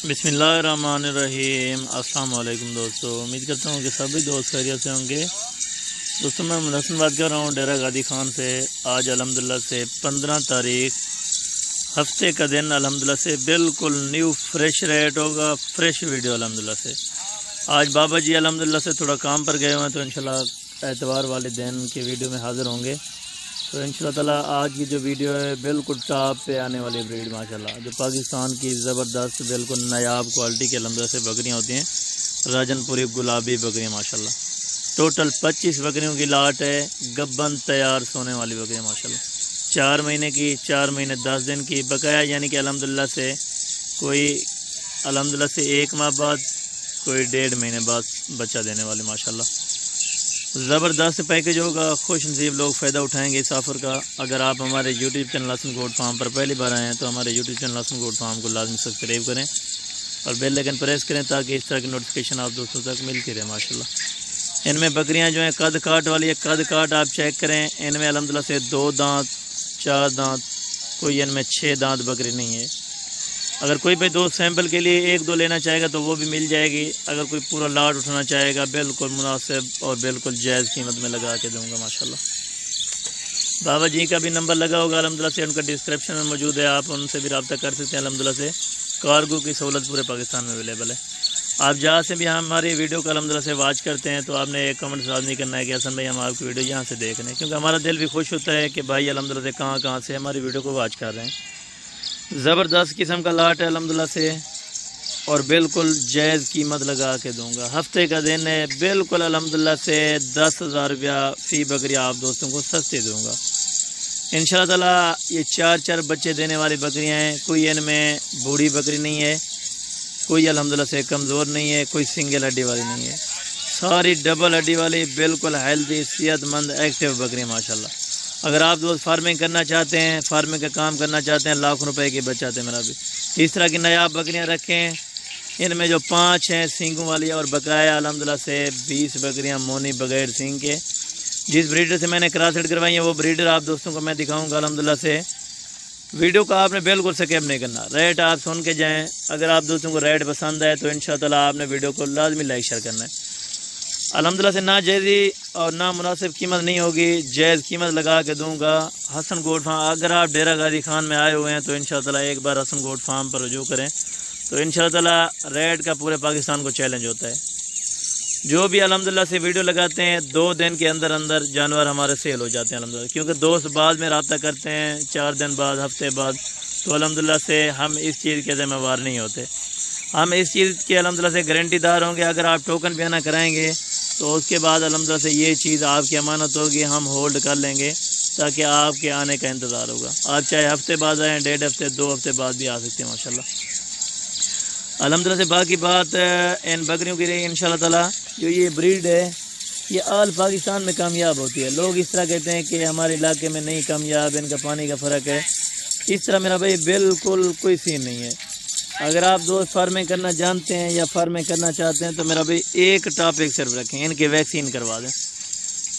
बिस्मिल्लाहिर्रहमानिर्रहीम। अस्सलाम वालेकुम दोस्तों, उम्मीद करता हूँ कि सभी दोस्त खैरियत से होंगे। दोस्तों मैं मुहसन बात कर रहा हूँ डेरा गादी खान से। आज अल्हम्दुलिल्लाह से 15 तारीख हफ्ते का दिन अल्हम्दुलिल्लाह से बिल्कुल न्यू फ्रेश रेट होगा, फ्रेश वीडियो अल्हम्दुलिल्लाह से। आज बाबा जी अल्हम्दुलिल्लाह से थोड़ा काम पर गए हुए हैं, तो इंशाल्लाह एतवार वाले दिन की वीडियो में हाज़िर होंगे। तो इंशाल्लाह ताला आज की जो वीडियो है बिल्कुल टॉप पे आने वाली ब्रीड माशाल्लाह, जो पाकिस्तान की ज़बरदस्त बिल्कुल नायाब क्वालिटी के अल्हम्दुलिल्लाह से बकरियां होती हैं, राजनपुरी गुलाबी बकरियां माशाल्लाह। टोटल 25 बकरियों की लाट है, गब्बन तैयार सोने वाली बकरियां माशाल्लाह। 4 महीने की, 4 महीने 10 दिन की बकाया, यानी कि अल्हम्दुलिल्लाह से कोई अल्हम्दुलिल्लाह से 1 माह बाद, कोई 1.5 महीने बाद बच्चा देने वाले माशाल्लाह। ज़बरदस्त पैकेज होगा, खुश नसीब लोग फ़ायदा उठाएंगे इस ऑफ़र का। अगर आप हमारे YouTube channel Hasan goat farm पर पहली बार आए हैं तो हमारे YouTube channel Hasan goat farm को लाजमी सब्सक्राइब करें और बेल आइकन प्रेस करें, ताकि इस तरह की नोटिफिकेशन आप दोस्तों तक मिलती रहे माशाल्लाह। इनमें बकरियां जो हैं कद काट वाली है, कद काट आप चेक करें। इनमें अल्हम्दुलिल्लाह से 2 दांत 4 दांत, कोई इनमें 6 दांत बकरी नहीं है। अगर कोई भाई दोस्त सैंपल के लिए 1-2 लेना चाहेगा तो वो भी मिल जाएगी। अगर कोई पूरा लाट उठाना चाहेगा बिल्कुल मुनासिब और बिल्कुल जायज़ कीमत में लगा के दूंगा माशाल्लाह। बाबा जी का भी नंबर लगा होगा अल्हम्दुलिल्लाह से, उनका डिस्क्रिप्शन में मौजूद है, आप उनसे भी रब्ता कर सकते हैं अल्हम्दुलिल्लाह से। कार्गो की सहूलत पूरे पाकिस्तान में अवेलेबल है। आप जहाँ से भी हमारी वीडियो को अल्हम्दुलिल्लाह से वॉच करते हैं तो आपने एक कमेंट लाज़मी करना है कि हसन भाई हम आपकी वीडियो यहाँ से देख रहे हैं, क्योंकि हमारा दिल भी खुश होता है कि भाई अल्हम्दुलिल्लाह से कहाँ से हमारी वीडियो को वॉच कर रहे हैं। ज़बरदस्त किस्म का लाट है अल्हम्दुलिल्लाह से, और बिल्कुल जायज़ कीमत लगा के दूंगा। हफ्ते का दिन है, बिल्कुल अल्हम्दुलिल्लाह से 10,000 रुपया फ़ी बकरी आप दोस्तों को सस्ती दूंगा इंशाअल्लाह ताला। ये 4 बच्चे देने वाली बकरियां हैं, कोई इनमें बूढ़ी बकरी नहीं है, कोई अल्हम्दुलिल्लाह से कमज़ोर नहीं है, कोई सिंगल हड्डी वाली नहीं है, सारी डबल हड्डी वाली बिल्कुल हेल्दी सेहतमंद एक्टिव बकरियाँ माशाल्लाह। अगर आप दोस्त फार्मिंग करना चाहते हैं, फार्मिंग का काम करना चाहते हैं, लाखों रुपए की बचत है मेरा भी। इस तरह की नायाब बकरियां रखें। इनमें जो 5 हैं सींगों वाली, और बकाया अल्हम्दुलिल्लाह से 20 बकरियां मोनी बगैर सींग के। जिस ब्रीडर से मैंने क्रॉससेट करवाई है वो ब्रीडर आप दोस्तों को मैं दिखाऊंगा अल्हम्दुलिल्लाह से। वीडियो को आपने बिल्कुल स्किप नहीं करना, रेट आप सुन के जाएँ। अगर आप दोस्तों को रेट पसंद आए तो इंशाअल्लाह ताला आपने वीडियो को लाजमी लाइक शेयर करना है। अल्हम्दुलिल्लाह से ना जायज़ी और ना मुनासिब कीमत नहीं होगी, जायज़ कीमत लगा के दूंगा। हसन गोट फार्म, अगर आप डेरा गादी खान में आए हुए हैं तो इंशाअल्लाह ताला एक बार हसन गोट फार्म पर रुजू करें, तो इंशाअल्लाह ताला रेट का पूरे पाकिस्तान को चैलेंज होता है। जो भी अल्हम्दुलिल्लाह से वीडियो लगाते हैं 2 दिन के अंदर अंदर जानवर हमारे सेल हो जाते हैं अल्हम्दुलिल्लाह, क्योंकि दोस्त बाद में रब्ता करते हैं 4 दिन बाद, हफ्ते बाद, तो अल्हम्दुलिल्लाह से हम इस चीज़ के ज़िम्मेवार नहीं होते। हम इस चीज़ के अल्हम्दुलिल्लाह से गारंटीदार होंगे। अगर आप टोकन बयाना कराएंगे तो उसके बाद अल्हम्दुलिल्लाह से ये चीज़ आपकी अमानत होगी, हम होल्ड कर लेंगे, ताकि आपके आने का इंतज़ार होगा। आप चाहे हफ्ते बाद आएँ, 1.5 हफ्ते 2 हफ्ते बाद भी आ सकते हैं माशाल्लाह अल्हम्दुलिल्लाह से। बाकी बात इन बकरियों की रही इंशाअल्लाह ताला। जो ये ब्रीड है ये आल पाकिस्तान में कामयाब होती है। लोग इस तरह कहते हैं कि हमारे इलाके में नहीं कामयाब, इनका पानी का फ़र्क है। इस तरह मेरा भाई बिल्कुल कोई सीन नहीं है। अगर आप दोस्त फार्मिंग करना जानते हैं या फार्मिंग करना चाहते हैं तो मेरा भाई एक टॉपिक सिर्फ रखें, इनके वैक्सीन करवा दें।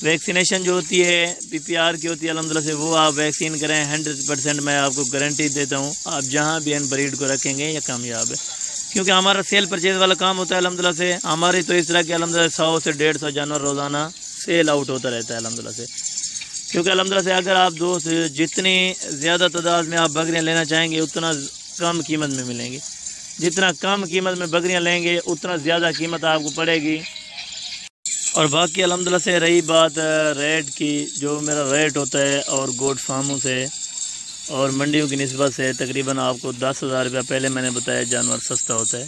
वैक्सीनेशन जो होती है PPR की होती है अल्हम्दुलिल्लाह से, वो आप वैक्सीन करें। 100% मैं आपको गारंटी देता हूँ, आप जहाँ भी इन ब्रीड को रखेंगे ये कामयाब है, क्योंकि हमारा सेल परचेज वाला काम होता है अल्हम्दुलिल्लाह से। हमारी तो इस तरह के अल्हम्दुलिल्लाह 100 से 150 जानवर रोज़ाना सेल आउट होता रहता है अल्हम्दुलिल्लाह से। क्योंकि अल्हम्दुलिल्लाह से अगर आप दोस्त जितनी ज़्यादा तादाद में आप बकरियाँ लेना चाहेंगे उतना कम कीमत में मिलेंगी। जितना कम कीमत में बकरियां लेंगे उतना ज़्यादा कीमत आपको पड़ेगी। और बाकी अल्हम्दुलिल्लाह से रही बात रेट की, जो मेरा रेट होता है और गोट फार्मों से और मंडियों की निस्बत से तकरीबन आपको 10,000 रुपया, पहले मैंने बताया, जानवर सस्ता होता है।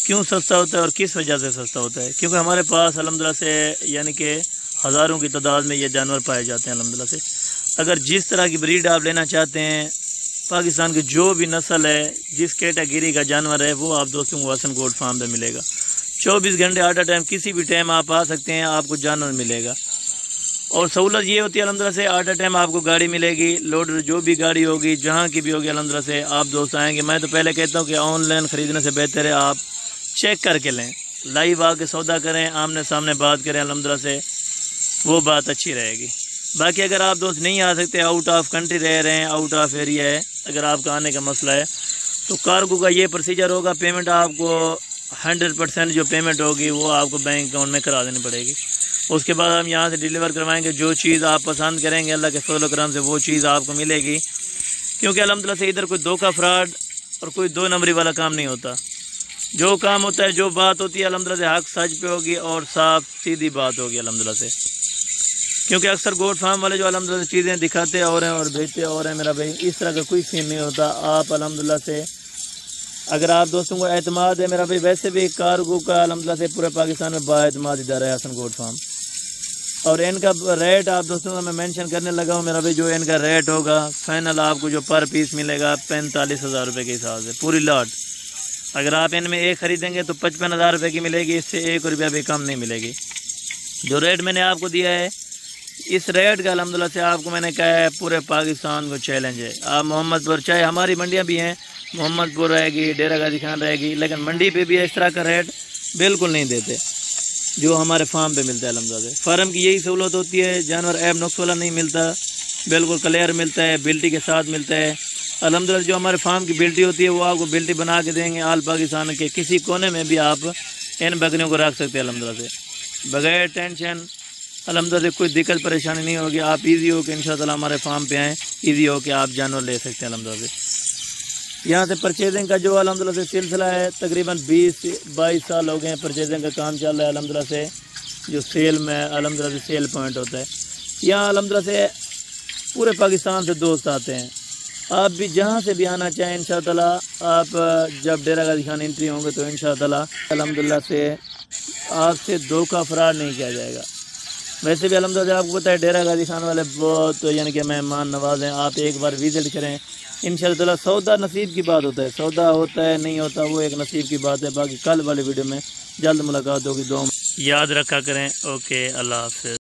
क्यों सस्ता होता है और किस वजह से सस्ता होता है? क्योंकि हमारे पास अल्हम्दुलिल्लाह से यानी कि हज़ारों की तादाद में ये जानवर पाए जाते हैं अल्हम्दुलिल्लाह से। अगर जिस तरह की ब्रीड आप लेना चाहते हैं, पाकिस्तान की जो भी नस्ल है, जिस कैटेगरी का जानवर है, वो आप दोस्तों को हसन गोट फार्म पे मिलेगा। 24 घंटे एट अ टाइम, किसी भी टाइम आप आ सकते हैं, आपको जानवर मिलेगा। और सहूलत ये होती है अल्हम्दुलिल्लाह से, एट अ टाइम आपको गाड़ी मिलेगी, लोडर जो भी गाड़ी होगी जहाँ की भी होगी अल्हम्दुलिल्लाह से आप दोस्त आएंगे। मैं तो पहले कहता हूँ कि ऑनलाइन ख़रीदने से बेहतर है आप चेक करके लें, लाइव आके सौदा करें, आमने सामने बात करें अल्हम्दुलिल्लाह से, वो बात अच्छी रहेगी। बाकी अगर आप दोस्त नहीं आ सकते, आउट ऑफ कंट्री रह रहे हैं, आउट ऑफ एरिया है, अगर आपका आने का मसला है, تو کارگو کا یہ پروسیجر ہوگا، پیمنٹ آپ کو 100% جو پیمنٹ ہوگی وہ آپ کو بینک اکاؤنٹ میں کرا دینی پڑے گی۔ اس کے بعد ہم یہاں سے ڈیلیور کروائیں گے، جو چیز آپ پسند کریں گے اللہ کے فضل و کرم سے وہ چیز آپ کو ملے گی، کیونکہ الحمدللہ سے ادھر کوئی دھوکہ فراڈ اور کوئی دو نمبری والا کام نہیں ہوتا۔ جو کام ہوتا ہے، جو بات ہوتی ہے الحمدللہ سے حق سچ پہ ہوگی اور صاف سیدھی بات ہوگی الحمدللہ سے، کیونکہ اکثر گوٹ فارم والے جو الحمدللہ سے چیزیں دکھاتے اور ہیں اور بھیجتے اور ہیں میرا بھائی، اس طرح کا کوئی سین نہیں ہوتا۔ آپ الحمدللہ سے اگر آپ دوستوں کو اعتماد ہے میرا بھائی، ویسے بھی کارگو کا الحمدللہ سے پورے پاکستان میں با اعتماد ادارہ ہے حسن گوٹ فارم، اور ان کا ریٹ آپ دوستوں کو میں مینشن کرنے لگا ہوں میرا بھائی، جو ان کا ریٹ ہوگا فائنل آپ کو جو پر پیس ملے گا 45,000 روپے کے حساب سے پوری لاٹ۔ اگر آپ ان میں ایک خریدیں گے تو 55,000 روپے کی ملے گی، اس سے 1 روپیہ بھی کم نہیں ملے گی۔ جو ریٹ میں نے آپ کو دیا ہے اس ریٹ کا الحمدللہ سے آپ کو میں نے کہا ہے پورے پاکستان کو چیلنج ہے۔ آپ محمد پور، چاہے ہماری منڈیاں بھی ہیں، محمد پور رہے گی، ڈیرہ غازی خان رہے گی، لیکن منڈی پہ بھی اس طرح کا ریٹ بالکل نہیں دیتے جو ہمارے فارم پہ ملتا ہے الحمدللہ سے۔ فارم کی یہی سہولت ہوتی ہے، جانور عیب نقص والا نہیں ملتا، بالکل کلیئر ملتا ہے، بلٹی کے ساتھ ملتا ہے الحمدللہ۔ جو ہمارے فارم کی بلٹی ہوتی ہے وہ آپ کو بلٹی بنا کے دیں گے، آل پاکستان کے کسی کونے میں بھی آپ ان بکریوں کو رکھ سکتے ہیں الحمدللہ سے بغیر ٹینشن الحمدللہ سے، کوئی دقت پریشانی نہیں ہوگی۔ آپ ایزی ہو کے انشاءاللہ ہمارے فارم پہ آئیں، ایزی ہو کے آپ جانور لے سکتے ہیں الحمدللہ سے۔ یہاں سے پرچیزنگ کا جو الحمدللہ سے سلسلہ ہے، تقریباً 20-22 سال ہو گئے ہیں پرچیزنگ کا کام چل رہا ہے الحمدللہ سے، جو سیل میں الحمدللہ سے سیل پوائنٹ ہوتا ہے یہاں الحمدللہ سے پورے پاکستان سے دوست آتے ہیں۔ آپ بھی جہاں سے بھی آنا چاہیں انشاءاللہ، آپ جب ڈیرہ غازی خان انٹری ہوں گے تو انشاءاللہ الحمدللہ سے آپ سے دھوکہ فراڈ نہیں کیا جائے گا۔ ویسے بھی الحمدللہ سے آپ کو پتہ ہے ڈیرہ غازی خان والے بہت یعنی کہ مہمان نواز ہیں، آپ ایک بار وزٹ کریں انشاءاللہ۔ سودا نصیب کی بات ہوتا ہے، سودا ہوتا ہے نہیں ہوتا وہ ایک نصیب کی بات ہے۔ باقی کل والے ویڈیو میں جلد ملاقات ہوگی، دعا یاد رکھا کریں۔ اوکے، اللہ حافظ۔